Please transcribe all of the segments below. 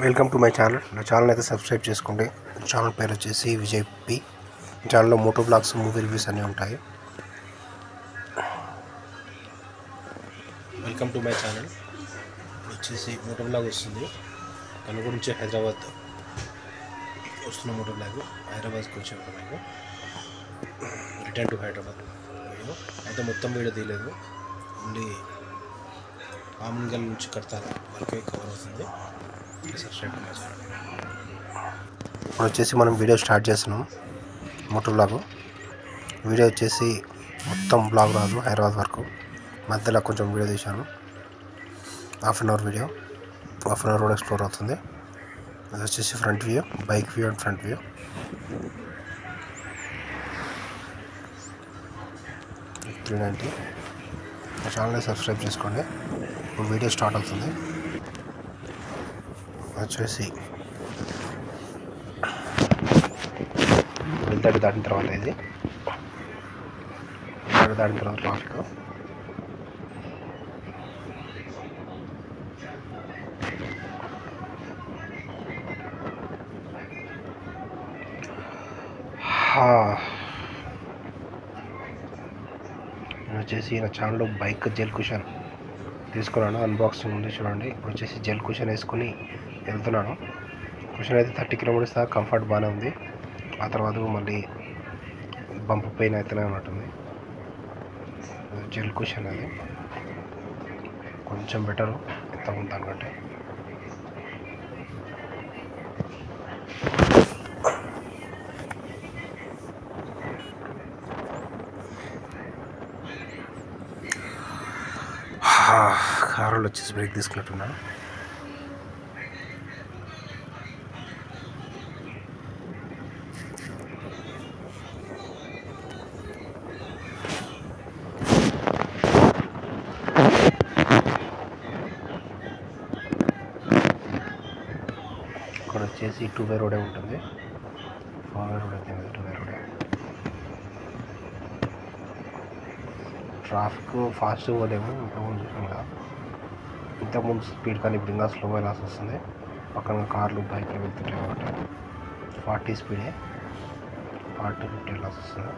Welcome to my channel. నా channel అయితే subscribe చేసుకోండి. ఛానల్ పేరు వచ్చేసి విజయ్ పి. ఛానల్లో మోటో బ్లాగ్స్, మూవీ రివ్యూస్ అన్నీ ఉంటాయి. Welcome to my channel. వచ్చేసి మోటో బ్లాగ్ వస్తుంది. కనుగోడు నుంచి హైదరాబాద్ వస్తున్న మోటో బ్లాగ్. హైదరాబాద్కి వచ్చే blog, return to Hyderabad video అయితే మొత్తం వీడియో తీయలేదు. ఓన్లీ ఆమన్గల్ నుంచి కడతారు వరకే కవర్ అవుతుంది. సబ్స్క్రైబ్ చేస్తాను. ఇప్పుడు వచ్చేసి మనం వీడియో స్టార్ట్ చేస్తున్నాం. మోటో బ్లాగ్ వీడియో వచ్చేసి మొత్తం బ్లాగ్ రాదు, హైదరాబాద్ వరకు మధ్యలో కొంచెం వీడియో తీశాను. Half an hour video, half an hour road explore అవుతుంది. అది వచ్చేసి front view, bike view and front view. 390. మా ఛానల్ని సబ్స్క్రైబ్ చేసుకోండి. ఇప్పుడు వీడియో స్టార్ట్ అవుతుంది. వచ్చేసి వెళ్తాడు దాటిన తర్వాత ఇది దాటిన తర్వాత ట్రాఫిక్. వచ్చేసి నా ఛానల్లో బైక్ జెల్ కుషన్ తీసుకున్నాను. అన్బాక్సింగ్ ఉంది చూడండి. ఇప్పుడు వచ్చేసి జెల్ కుషన్ వేసుకుని వెళ్తున్నాను. కుషన్ అయితే 30 కిలోమీటర్స్ దాకా కంఫర్ట్ బాగానే ఉంది. ఆ తర్వాత మళ్ళీ బంప్ పెయిన్ అయితేనే ఉన్నట్టుంది. జెల్ కుషన్ అది కొంచెం బెటరు ఎంత ఉంది దానికంటే. కారులో వచ్చేసి బ్రేక్ తీసుకున్నట్టున్నా. ఇక్కడ వచ్చేసి 2-వే రోడే ఉంటుంది. 4-వే రోడ్ అయితే 2-వే రోడే. ట్రాఫిక్ ఫాస్ట్గా పోలేము. ఇంతకుముందు చూసాం కదా, ఇంతకుముందు స్పీడ్ కానీ ఇప్పుడు ఇంకా స్లో వెళ్ళాల్సి వస్తుంది. పక్కన కార్లు, బైక్లు వెళ్తుంటాయి కాబట్టి 40 స్పీడే, 40-50 వెళ్ళాల్సి వస్తుంది.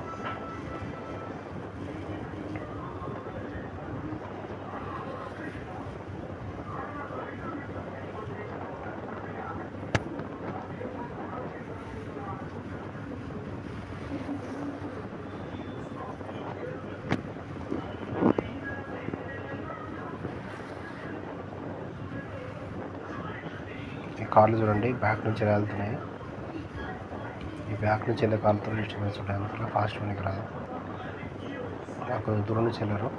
కార్లు చూడండి బ్యాక్ నుంచి ఎలా వెళ్తున్నాయి. ఈ బ్యాక్ నుంచి వెళ్ళే కార్లతో డిస్టర్బెన్స్ ఉంటాయి. అన్నట్లు ఫాస్ట్ మనకి రాదు. నాకు దూరం నుంచి వెళ్ళారు.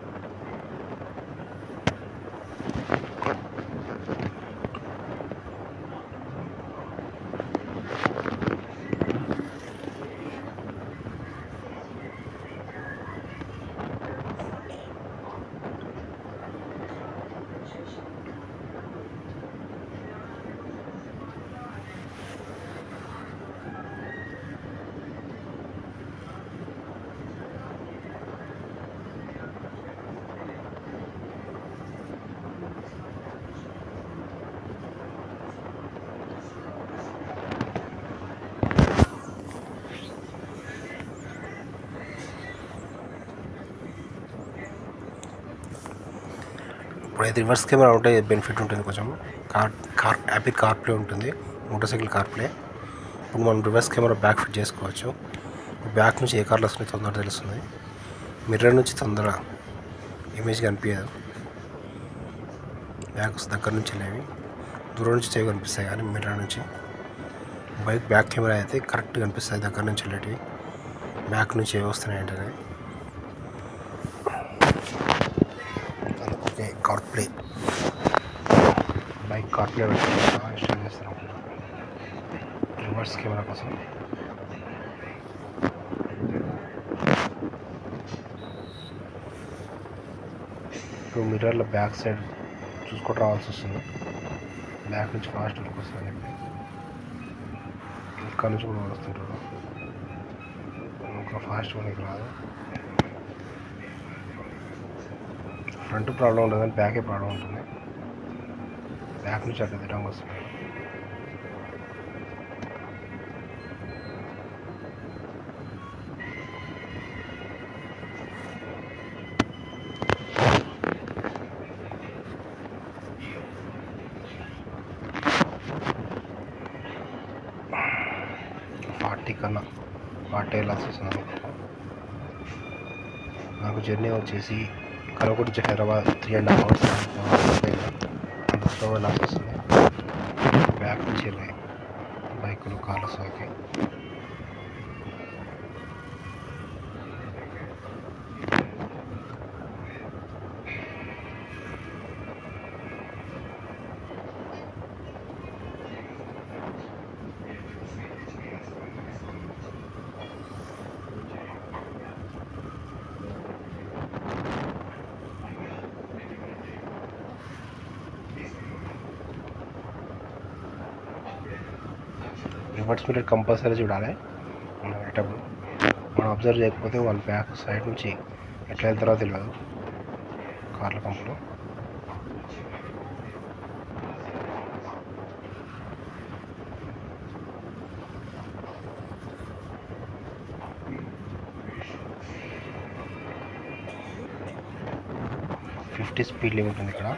ఇప్పుడైతే రివర్స్ కెమెరా ఉంటే బెనిఫిట్ ఉంటుంది కొంచెం. యాపిల్ కార్ప్లే ఉంటుంది, మోటార్ సైకిల్ కార్ప్లే. ఇప్పుడు మనం రివర్స్ కెమెరా బ్యాక్ ఫిట్ చేసుకోవచ్చు. బ్యాక్ నుంచి ఏ కార్లు వస్తున్నాయి తొందరగా తెలుస్తుంది. మిర్రర్ నుంచి తొందరగా ఇమేజ్ కనిపించదు. బ్యాక్ దగ్గర నుంచి వెళ్ళేవి దూరం నుంచి చేవి కనిపిస్తాయి, కానీ మిర్రర్ నుంచి బైక్ బ్యాక్ కెమెరా అయితే కరెక్ట్గా కనిపిస్తాయి. దగ్గర నుంచి వెళ్ళేటివి బ్యాక్ నుంచి ఏవి వస్తున్నాయి అంటే అందుకే కార్ప్లే, బైక్ కార్ప్లే ఇన్స్టాల్ చేస్తున్నాం రివర్స్ కెమెరా కోసం. ఇప్పుడు మిర్రర్లో బ్యాక్ సైడ్ చూసుకుంటూ రావాల్సి వస్తుంది. బ్యాక్ నుంచి ఫాస్ట్ వర్క్ వస్తుంది. ఇక్కడ నుంచి కూడా వస్తుంటారు. ఇంకా ఫాస్ట్ మనకి రాదు. ఫ్రంట్ ప్రాబ్లం ఉండదు కానీ బ్యాకే ప్రాబ్లం ఉంటుంది. బ్యాక్ నుంచి అట్లా తిరగం వస్తుంది. 30 కన్నా 40 లాస్ వస్తుంది అనుకుంటా. నాకు జర్నీ వచ్చేసి కలవకుర్తి నుంచి హైదరాబాద్ 3.5 hours అంత స్లోగా లాస్ వస్తుంది. బ్యాక్ నుంచి వెళ్ళాయి బైకులు కార్లు సోకి. రివర్స్ మిర్రర్ కంపల్సరీ చూడాలి మనం వెళ్ళేటప్పుడు. మనం అబ్జర్వ్ చేయకపోతే వాళ్ళ బ్యాక్ సైడ్ నుంచి ఎట్లా వెళ్తారో తెలియదు కార్ల కంపులో. ఫిఫ్టీ స్పీడ్ లిమిట్ ఉంది ఇక్కడ.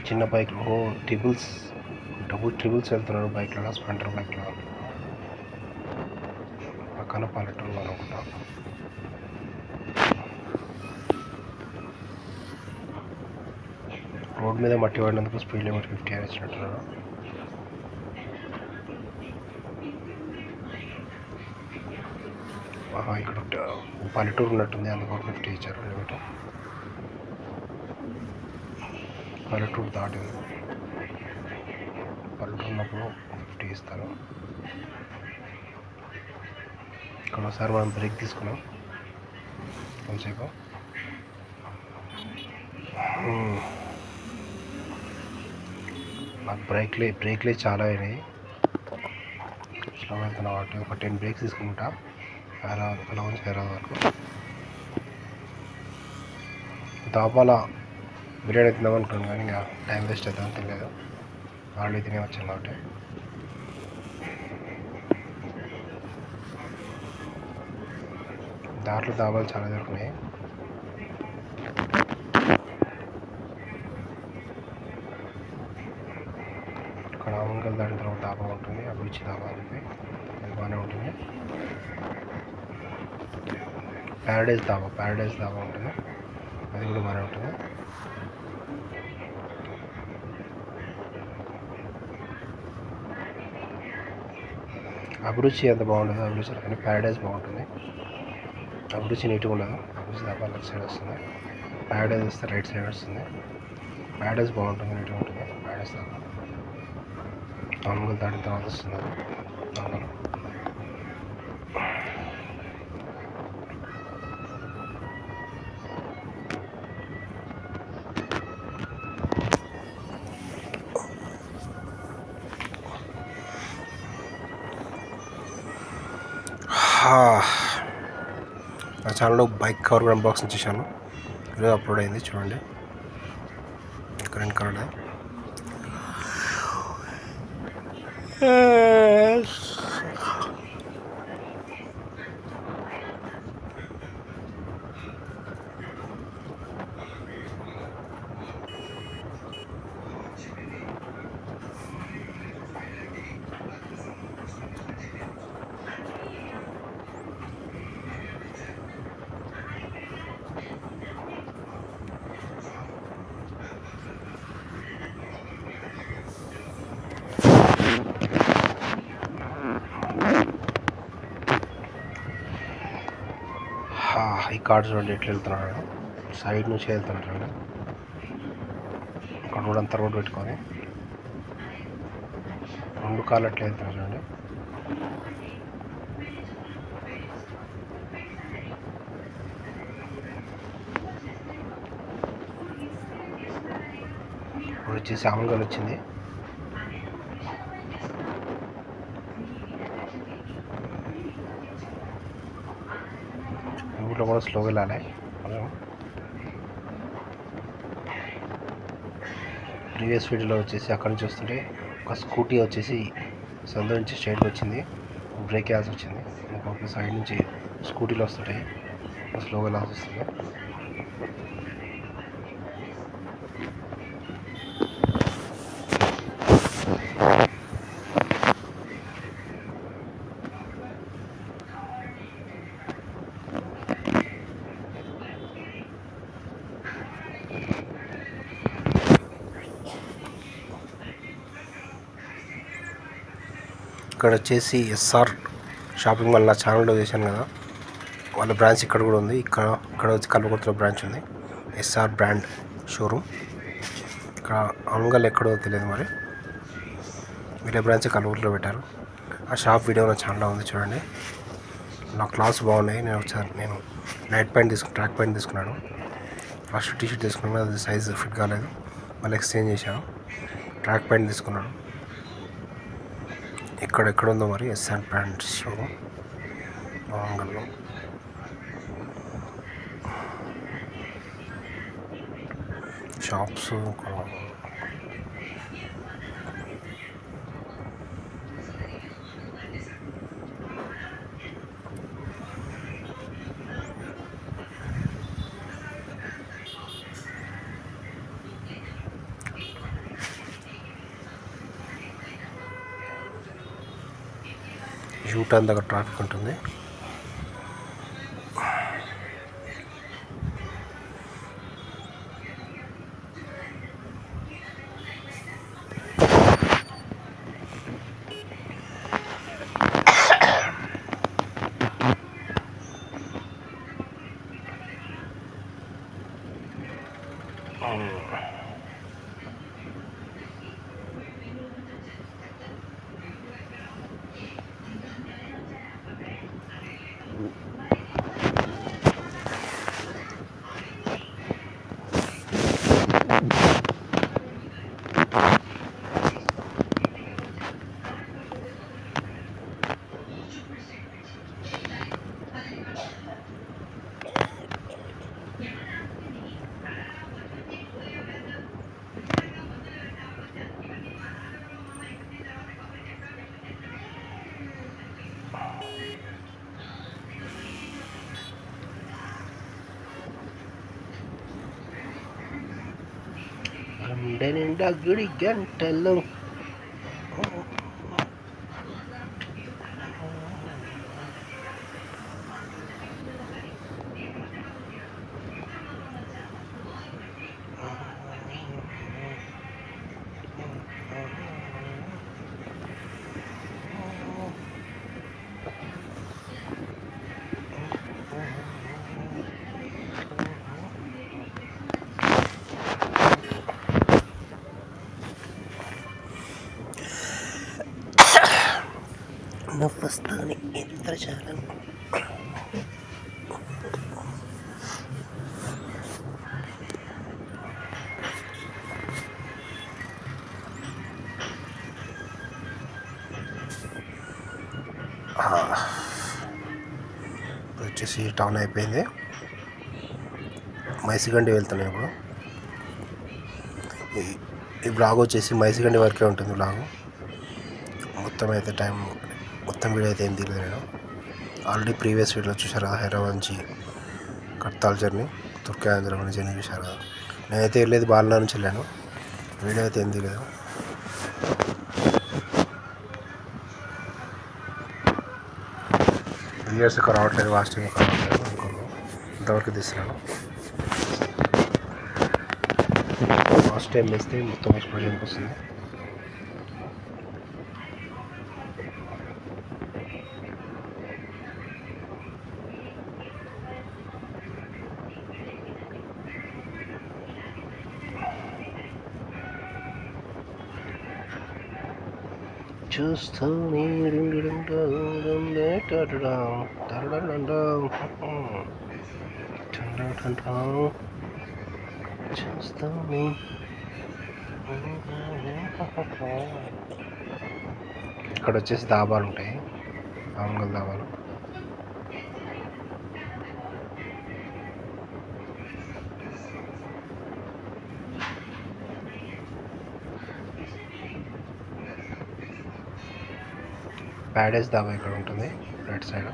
చిన్న బైక్లో డబుల్ ట్రిబుల్స్ వెళ్తున్నారు బైక్లో, స్ప్లెండర్ బైక్లో. పక్కన పల్లెటూరులో అనుకుంటా. రోడ్ మీద మట్టి పడినందుకు స్పీడ్ లిమిట్ 50 అని ఇచ్చినట్టున్నారు. ఇక్కడ పల్లెటూరు ఉన్నట్టుంది, అందుకు 50 ఇచ్చారు లిమిట్. పల్లెటూరు దాటింది. పల్లెటూరు ఉన్నప్పుడు 50 ఇస్తారు. ఇక్కడ ఒకసారి మనం బ్రేక్ తీసుకున్నాం కొంచెంసేపు. నాకు బ్రేక్లే చాలా అయినాయి. స్లో వెళ్తున్నా కాబట్టి ఒక 10 బ్రేక్స్ తీసుకుంటా హైదరాబాద్ వరకు. దాబాల బిర్యానీ తిందాం అనుకున్నాను కానీ ఇంకా టైం వేస్ట్ అవుతుందని తినలేదు. ఆల్రెడీ తినే వచ్చాను కాబట్టి. దాంట్లో దాబాలు చాలా దొరికినాయి. ఇక్కడ ఆమంగల్ దాటిన తర్వాత దాబా ఉంటుంది, అభిరుచి దాబా అని చెప్పి అది బాగానే ఉంటుంది. ప్యారడైజ్ దాబా ఉంటుంది, అది కూడా బాగానే ఉంటుంది. అభిరుచి అంత బాగుంటుంది, అభిరుచి కానీ ప్యారడైజ్ బాగుంటుంది. అభిరుచి నీట్గా ఉండదు. అభిరుచి దాబా లెఫ్ట్ సైడ్ వస్తుంది, ప్యారడైజ్ వస్తే రైట్ సైడ్ వస్తుంది. ప్యారడైజ్ బాగుంటుంది, నీట్గా ఉంటుంది. ప్యారడైజ్ దాబా ఆమంగల్ దాటిన తర్వాత వస్తుంది. ఆమంగల్ నా ఛానల్లో బైక్ కవర్ కూడా అన్బాక్సింగ్ చేశాను, ఈరోజు అప్లోడ్ అయింది చూడండి. గ్రీన్ కలర్ ఈ కార్ చూడండి ఎట్లా వెళ్తున్నాడు, సైడ్ నుంచి వెళ్తున్నాడు. అక్కడ రోడ్ అంతా రోడ్ పెట్టుకొని 2 కార్లు అట్లా వెళ్తున్నాడు చూడండి. ఇప్పుడు వచ్చేసి ఆమంగల్ వచ్చింది. ఊళ్ళో కూడా స్లోగా వెళ్ళాలి. ప్రీవియస్ వీడియోలో వచ్చేసి అక్కడి నుంచి వస్తుంటే ఒక స్కూటీ వచ్చేసి సందు నుంచి స్ట్రైట్గా వచ్చింది, బ్రేక్ వేయాల్సి వచ్చింది. ఇంకొక సైడ్ నుంచి స్కూటీలు వస్తుంటాయి, స్లోగా వెళ్ళాల్సి వస్తుంది. ఇక్కడ వచ్చేసి ఎస్ఆర్ షాపింగ్ మాల్ నా ఛానల్లో చేశాను కదా, వాళ్ళ బ్రాంచ్ ఇక్కడ కూడా ఉంది. ఇక్కడ వచ్చి కల్వకుర్తిలో బ్రాంచ్ ఉంది, ఎస్ఆర్ బ్రాండ్ షోరూమ్. ఇక్కడ అంగల్ ఎక్కడో తెలియదు, మరి వేరే బ్రాంచ్ కల్వకుర్తిలో పెట్టారు. ఆ షాప్ వీడియో నా ఛానల్లో ఉంది, చూడండి. నా క్లాస్ బాగున్నాయి. నేను నైట్ ప్యాంట్ ట్రాక్ ప్యాంట్ తీసుకున్నాను. ఫస్ట్ టీషర్ట్ తీసుకున్నాను, అది సైజ్ ఫిట్ కాలేదు, మళ్ళీ ఎక్స్చేంజ్ చేశాను. ట్రాక్ ప్యాంట్ తీసుకున్నాను. ఎక్కడ ఉందో మరి ఎస్ఆర్ బ్రాండ్ షోరూమ్ అంగల్లో. షాప్స్ యూటర్న్ దగ్గర ట్రాఫిక్ ఉంటుంది. నిండా గుడి గంటలు నవ్వొస్తాని ఇంద్రజాలం. వచ్చేసి టౌన్ అయిపోయింది, మైసిగండి వెళ్తున్నాను ఇప్పుడు. ఈ బ్లాగ్ వచ్చేసి మైసిగండి వరకే ఉంటుంది బ్లాగ్. మొత్తం అయితే మొత్తం వీడియో అయితే ఏం తీయలేదు నేను. ఆల్రెడీ ప్రీవియస్ వీడియోలో చూసారా, హైదరాబాద్ నుంచి కడతాల్ జర్నీ, తుర్కాంధ్రం నుంచి జర్నీ చూసారా. నేనైతే వెళ్ళేది బాలనా నుంచి వెళ్ళాను, వీడియో అయితే ఏం తీయలేదు. ఇయర్స్ ఎక్కువ రావట్లేదు, వాస్టింగ్ ఎక్కువ రావట్లేదు అనుకోను, ఇంతవరకు తీస్తున్నాను. లాస్ట్ టైం వేస్తే మొత్తం ఎక్స్ప్లోజన్కి వస్తుంది. చూస్తూనే చూస్తూనే ఇక్కడ వచ్చేసి దాబాలు ఉంటాయి, ఆంగల్ దాబాలు. ప్యాడేస్ దాబా ఇక్కడ ఉంటుంది రైట్ సైడ్.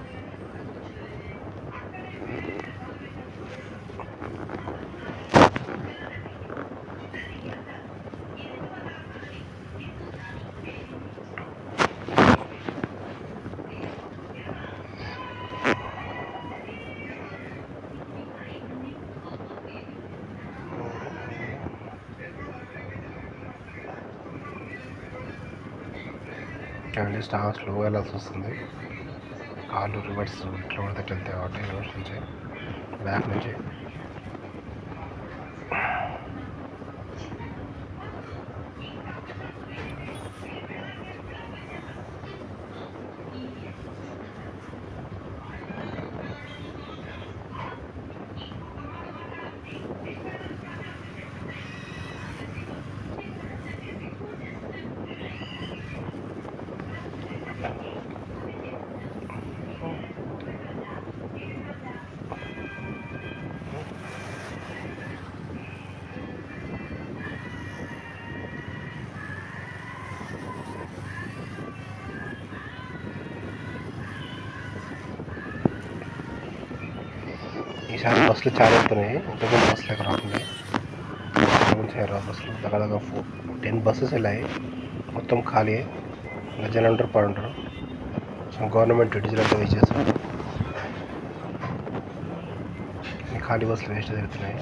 అండి స్లో వెళ్ళాల్సి వస్తుంది. కాళ్ళు రివర్స్ ఇట్లా పడితే వెళ్తాయి కాబట్టి రివర్స్ నుంచి బ్యాక్ నుంచి ఈసారి బస్సులు చాలా వెళ్తున్నాయి. ఇంతకుముందు బస్సులు ఎక్కడ రాకున్నాయి. హైదరాబాద్ బస్సులు దగ్గర 10 బస్సెస్ వెళ్ళాయి. మొత్తం ఖాళీ. జనం ఉంటారు పడుంటారు. సో గవర్నమెంట్ డీజిల్ అంతా వేస్ట్ చేస్తారు. ఖాళీ బస్సులు వేస్ట్ జరుగుతున్నాయి.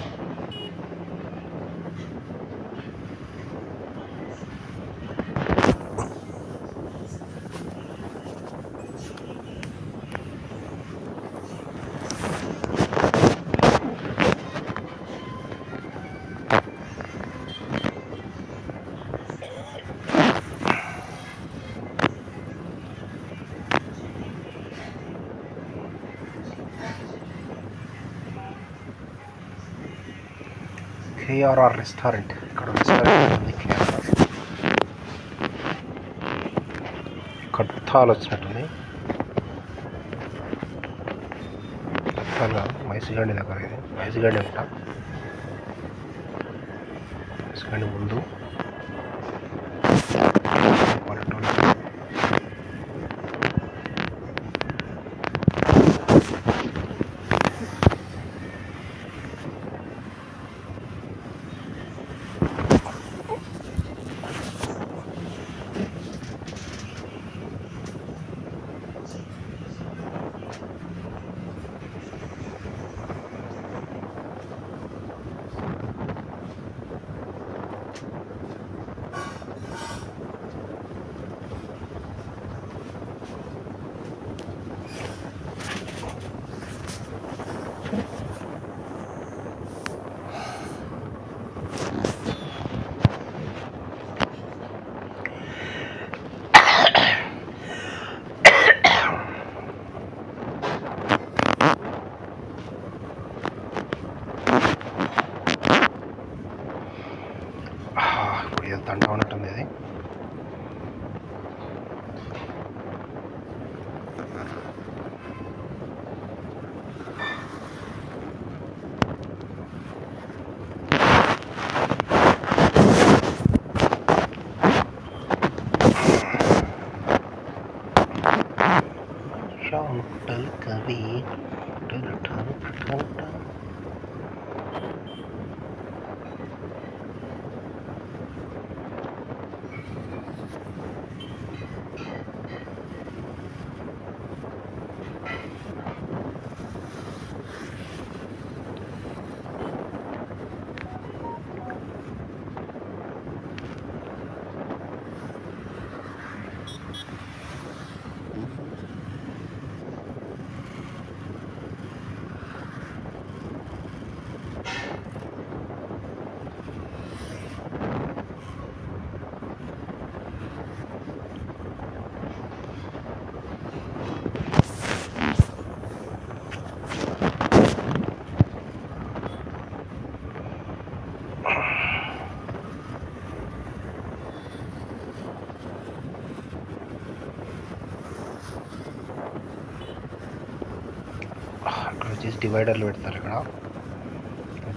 KRR రెస్టారెంట్, ఇక్కడ రెస్టారెంట్ ఉంది. KRR కట్టాలు వచ్చినట్టుంది. కట్టాల మైసిగండి దగ్గర, ఇది మైసిగండి అంట. మైసిగండి ముందు పల్లెటూరు. తంట ఉన్నట్టుంది ఇది. కవి వచ్చేసి డివైడర్లు పెడతారు. ఇక్కడ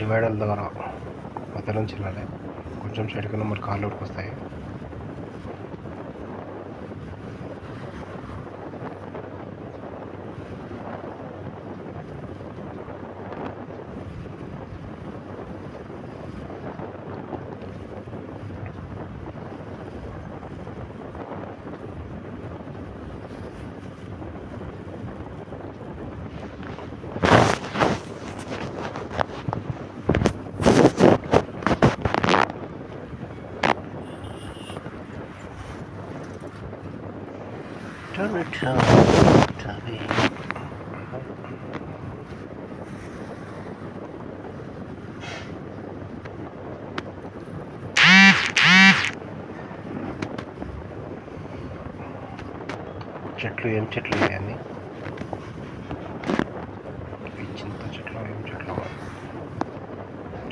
డివైడర్ల దగ్గర మధ్య నుంచి వెళ్ళాలి. కొంచెం సైడ్ కన్నా మరి కార్లు వస్తాయి. చెట్లు ఏం చెట్లు ఇవన్నీ చింత చెట్లు ఏం చెట్లు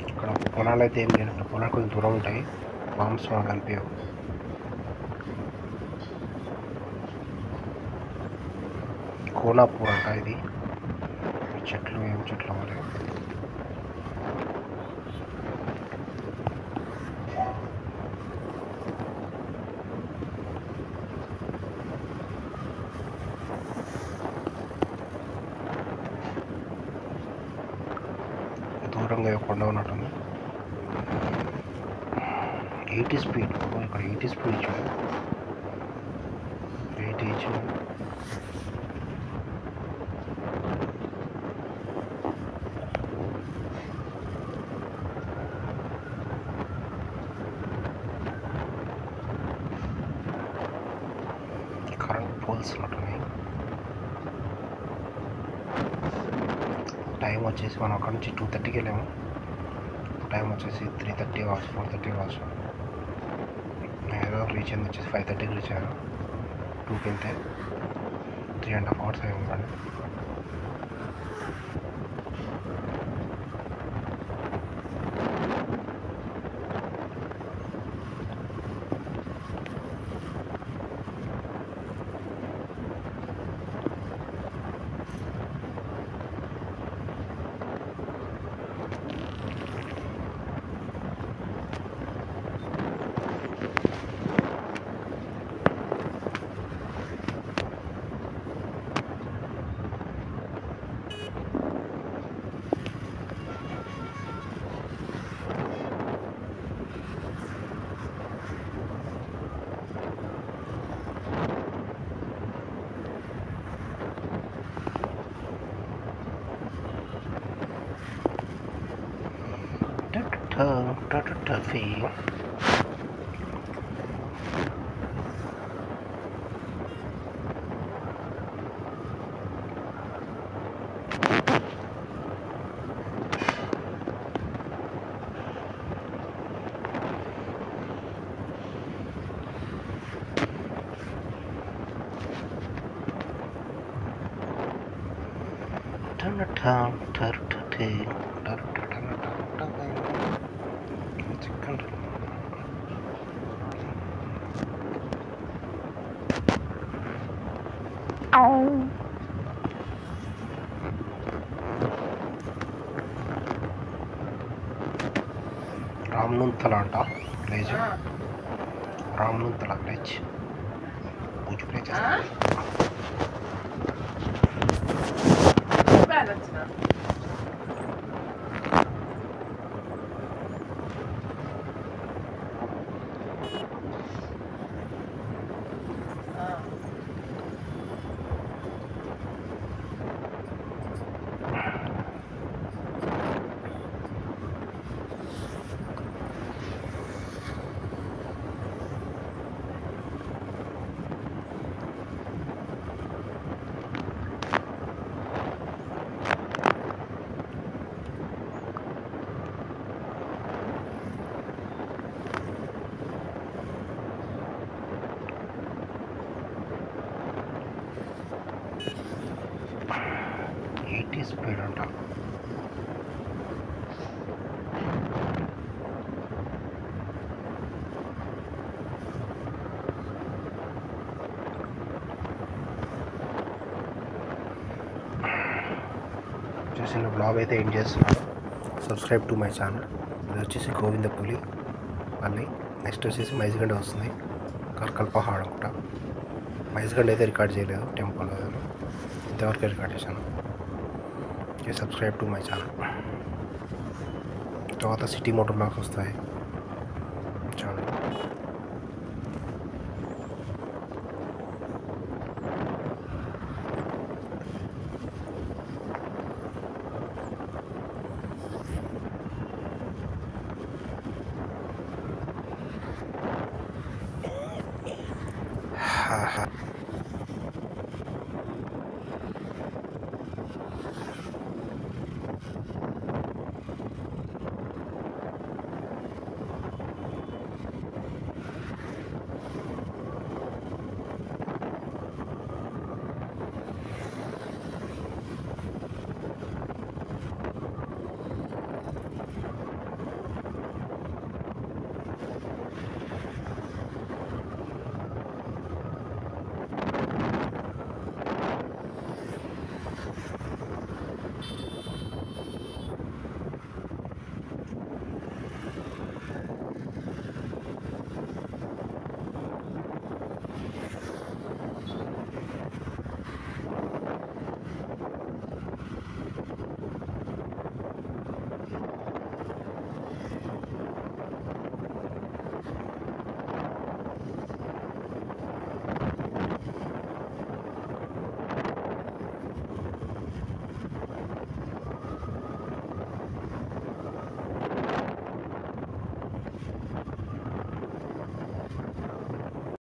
ఇక్కడ పొలాలు అయితే ఏం లేదు పొలాలు కొంచెం దూరం ఉంటాయి ఫామ్స్ కనిపించవు కోనాపూర్ అంట ఇది చెట్లు ఏం చెట్లు మరి దూరంగా కొండ ఉన్నట్టుంది 80 స్పీడ్ ఇక్కడ 80 స్పీడ్ ఇచ్చాడు 80 ఇచ్చాడు కరెంట్ పోల్స్ ఉన్నట్టున్నాయి టైం వచ్చేసి మనం అక్కడ నుంచి 2:30కి వెళ్ళాము టైం వచ్చేసి 3:30 కావచ్చు 4:30 కావచ్చు ఏదో రీచ్ అయింది వచ్చేసి 5:30కి రీచ్ అయ్యారు 2కి వెళ్తే 3.5 hours అయి ఉండండి Tuffy. రామ్నుంతల అంట విలేజ్ రామ్నుంతల విలేజ్ పూజ ప్లే చేస్తాను స్పీడ్ అంట చూసిన బ్లాగ్ అయితే ఏం చేస్తున్నాను సబ్స్క్రైబ్ టు మై ఛానల్ ఇది వచ్చేసి గోవిందపులి మళ్ళీ నెక్స్ట్ వచ్చేసి మైజ్గండ వస్తుంది కల్పహాడ్ అనుకుంటా మైజ్గండ అయితే రికార్డ్ చేయలేదు టెంపుల్ ఇంతవరకు రికార్డ్ చేశాను సబ్స్క్రైబ్ టు మై ఛానల్ తర్వాత సిటీ మోటార్ బ్లాగ్స్ వస్తాయి చూడండి